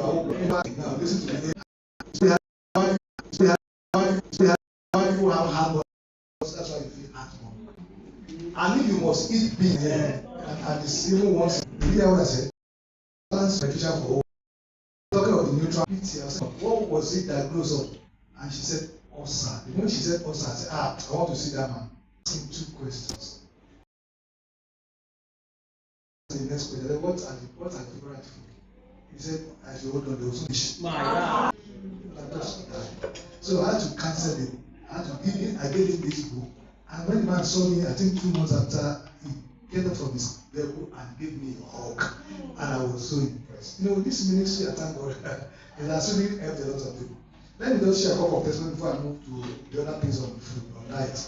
Now listen to me. We have people have hard work. That's why you feel hard work. And if you must eat beans and it's even once, you hear what I said? Balance nutrition for all. Talking of the nutrient, what was it diagnosed of? And she said, ulcer. When she said ulcer, I said, I want to see that man. Ask him 2 questions. The next question, what are the favorite food? He said, I should hold on, there was no issue. So I had to cancel him. I gave him this book. And when the man saw me, I think 2 months after, he get up from his level and gave me a hug. And I was so impressed. You know, this ministry, I thank God, it has really helped a lot of people. Let me just share a couple of testimonies before I move to the other things on food, on diet.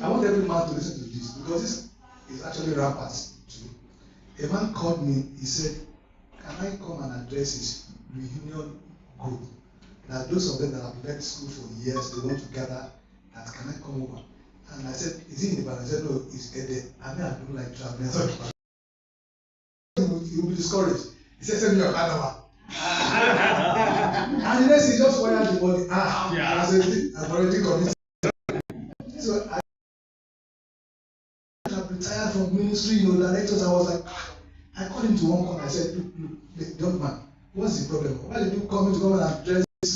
I want every man to listen to this because this is actually rampant too. A man called me, he said, can I come and address his reunion group? That those of them that have left school for years, they want to gather, that can I come over? And I said, is he in the band? I said, no, he's there. I don't like traveling. I thought, he will be discouraged. He said, send me your hand over. And the next he just wired the body. I said, I've already committed. So I retired from ministry, directors. I was like, I called him to one corner. I said, look, young man, what's the problem? Why did you come to come and address this?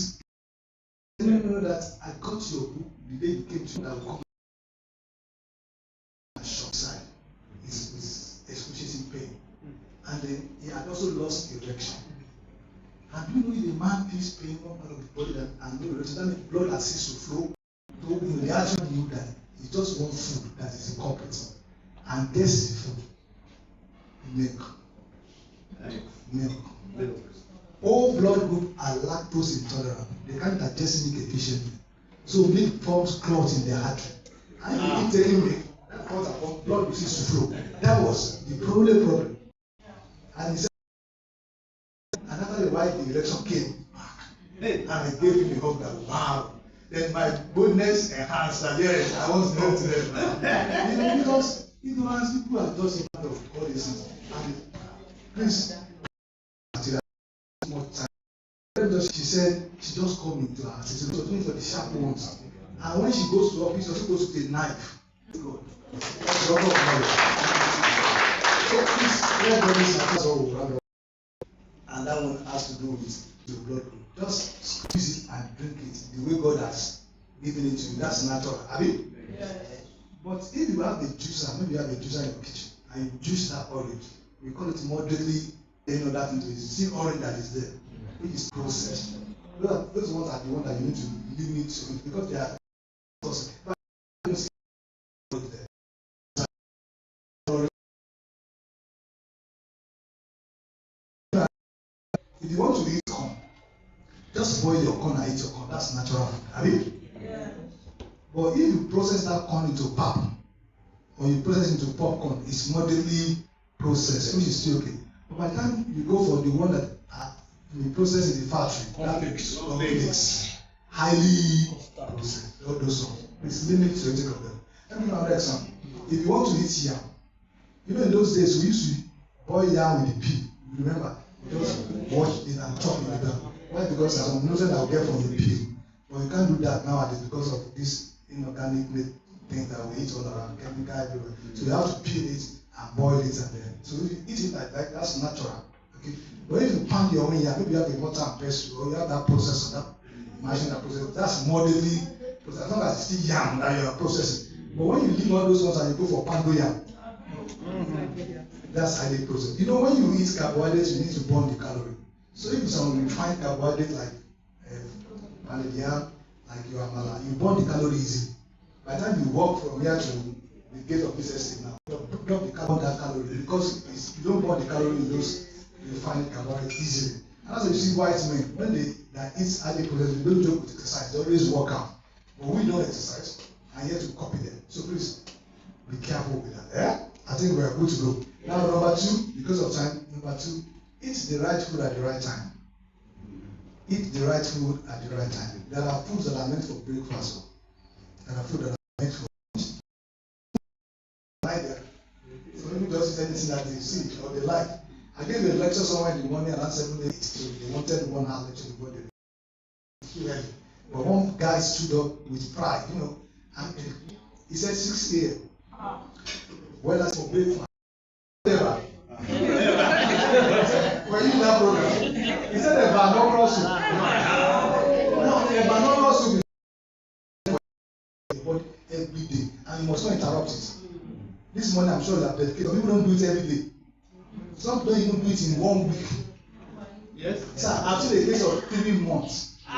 No, that I got your book the day you came to me. I will come and shop side. It's excruciating pain. And then he had also lost erection. And you know if a man feels pain one part of the body and no erection, that means blood has ceased to flow. So they actually knew that it's just one food that is the culprit. And guess the food? Milk. All blood groups are lactose intolerant. They can't digest milk efficiently. So milk forms clots in their artery. And if you keep taking milk, that clot upon blood will cease to flow. That was the problem. And he said, and after a while the erection came back. And I gave him a hug that wow. Then my boldness enhanced that yes, I want to go to them. Because ignorance, people are just in front of all these things. And please, more time. She said she just called me to her. She said, looking for the sharp ones. And when she goes to office, she also goes with a knife. God. That's a lot of knowledge. So please, everybody and that one has to do with your blood group. Just squeeze it and drink it the way God has given it to you. That's natural. I mean, yes. But if you have a juicer, maybe you have a juicer in your kitchen and you juice that orange, we call it moderately, that into it. See orange that is there, which is processed. Those ones are the ones that you need to limit to it because they are processed. If you want to eat corn, just boil your corn and eat your corn. That's natural food. I mean, yeah. But if you process that corn into pap, or you process it into popcorn, it's moderately processed, which is still okay. But by the time you go for the one that you process in the factory, that makes highly processed. All those ones. It's limit to intake of them. Let me give another example. If you want to eat yam, in those days we used to boil yam with the pea. You remember? Just wash it and chop it down. Why? Because there's some nutrients that will get from the peel. But you can't do that nowadays because of this inorganic thing that we eat all around, chemical everywhere. So you have to peel it and boil it and then. So if you eat it like that, that's natural. Okay. But if you pound your own yam, maybe you have a mortar and pestle, or you have that processor, that machine that processes, that's moderately processed. As long as it's still yam that you are processing. But when you leave all those ones and you go for pando yam, that's highly processed. When you eat carbohydrates, you need to burn the calorie. So if some refined carbohydrates like pounded yam, like your amala, you burn the calorie easy. By the time you walk from here to the gate of this estate now, you drop the calorie because you don't burn the calorie in those refined carbohydrates easily. And that's why you see white men, when they eat highly processed, they don't joke with exercise, they always work out. But we don't exercise, and yet to copy them. So please be careful with that. Yeah? I think we are good to go. Now, number 2, because of time, eat the right food at the right time. Eat the right food at the right time. There are foods that are meant for breakfast. There are foods that are meant for lunch. So maybe just eat anything that they see or they like. I gave a lecture somewhere in the morning around 7 8. So they wanted 1 hour lecture before they but one guy stood up with pride, and he said 6 a.m. Well, that's for breakfast. Whatever. Were you in that program? He said a banana soup. No, a banana soup is every day, and you must not interrupt it. This morning, I'm sure that people don't do it every day. Some don't even do it in 1 week. Yes. So I've seen a case of 3 months. A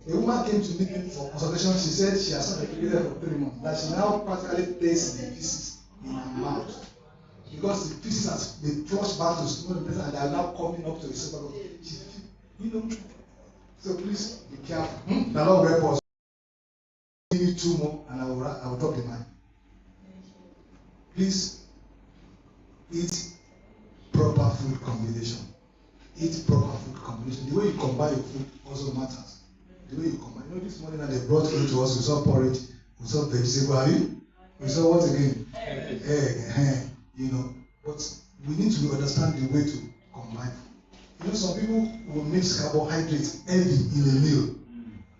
woman came to me for consultation. She said she has not been for 3 months. That she now practically placed the pieces in her mouth because the pieces has been flushed back to the small intestine and they are now coming up to the septum. So please be careful. The Lord will help us. Give me 2 more, and I will drop the mic. Please eat proper food combination. Eat proper food combination. The way you combine your food also matters. The way you combine. This morning that they brought food to us, we saw porridge, we saw vegetable, we saw what again? Egg. But we need to understand the way to combine. Some people will mix carbohydrates heavy in a meal.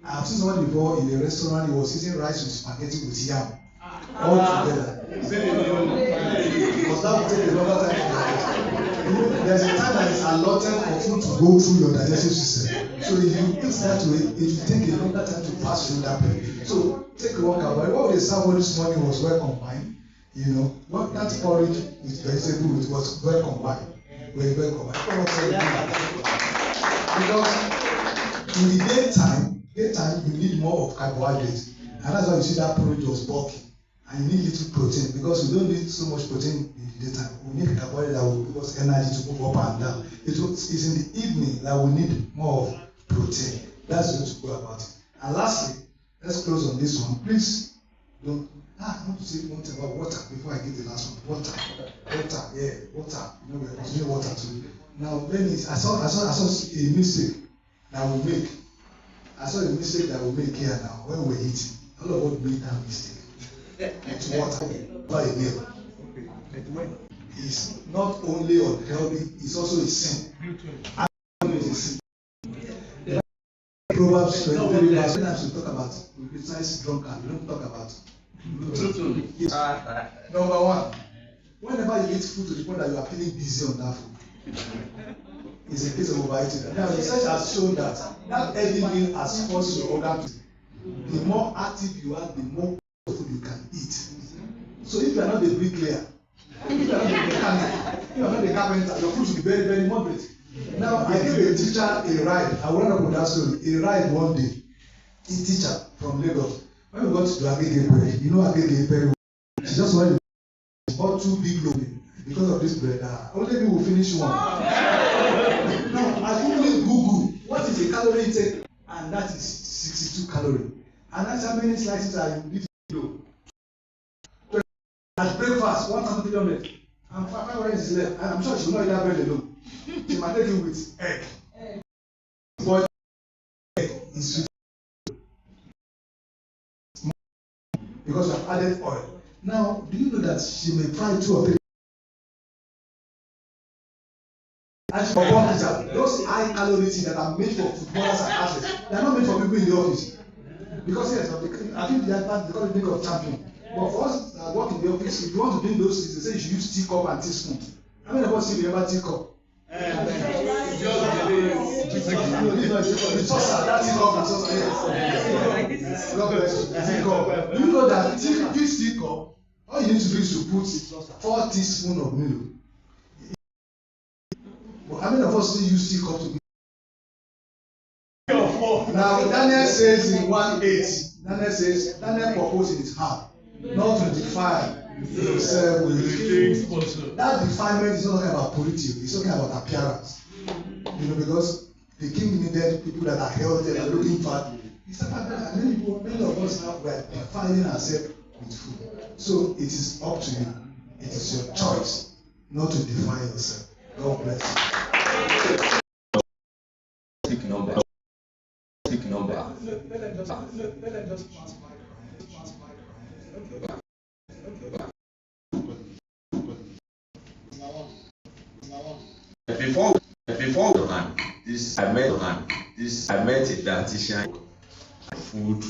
I've seen somebody before in a restaurant, he was eating rice with spaghetti with yam. All together. Because that will take a longer time. There's a time that is allotted for food to go through your digestive system. So if you eat that way, it will take a longer time to pass through that way. So take a walk about. What they served this morning was well combined. What that porridge with vegetable it was well combined. Very well combined. Because in the daytime you need more of carbohydrates. And that's why you see that porridge was bulky. And you need little protein because we don't need so much protein in the daytime. We need carbohydrate that will give us energy to move up and down. It's in the evening that we need more of protein. That's the way to go about it. And lastly, let's close on this one. Please don't. I want to say one thing about water before I give the last one. Water. Water. We're consuming water too. Now, I saw a mistake that we make. I saw a mistake that we make here now when we're eating. All of us make that mistake. It's water by a meal. It's not only unhealthy, it's also a sin. It's a sin. Proverbs 23 verse. Sometimes we talk about we criticize drunkard, we don't talk about Number 1, whenever you eat food to the point that you are feeling busy on that food, it's a case of overeating. Now research has shown that heavy meal has caused your organ. The more active you are, the more food you can eat. So if you are not the bricklayer, if you are not the mechanic, if you are not the carpenter, your food should be very, very moderate. Now I gave a teacher a ride. I will run up with that story. A ride one day. A teacher from Lagos. When we got to Agege bread, Agege very well. She just wanted to bought 2 big loaves because of this bread. Only me will finish one. Now I quickly Google what is a calorie intake, and that is 62 calories. And that's how many slices are in this loaf. At breakfast, 1,300. And 500 is left. And I'm sure she will not eat that bread alone. She might take it with egg. But egg is sweet. Because you have added oil. Now, do you know that she may fry 2 or 3? And she perform pizza. Those high calorie things that are made for footballers and athletes, they are not made for people in the office. Because yes, I think they are because they think of champion. But for us that work in the office, if you want to do those things, they say you should use teacup and teaspoon. How many of us see remember teacup? Do you know that this teacup, all you need to do is to put 4 teaspoons of milk. But how many of us still use teacup to be? Now Daniel says in 1:8, Daniel proposed in his heart not to defile himself with things. That defilement is not talking about politics, it's talking about appearance. Because the king needed people that are healthy and looking fat. Many of us now were defiling ourselves with food. So it is up to you. It is your choice not to defile yourself. God bless you. Pick number. Let them just pass by. Okay. I met a dietitian, food.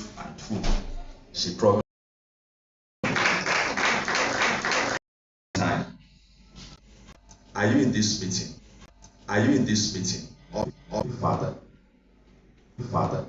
She promised time. Are you in this meeting? Or Father?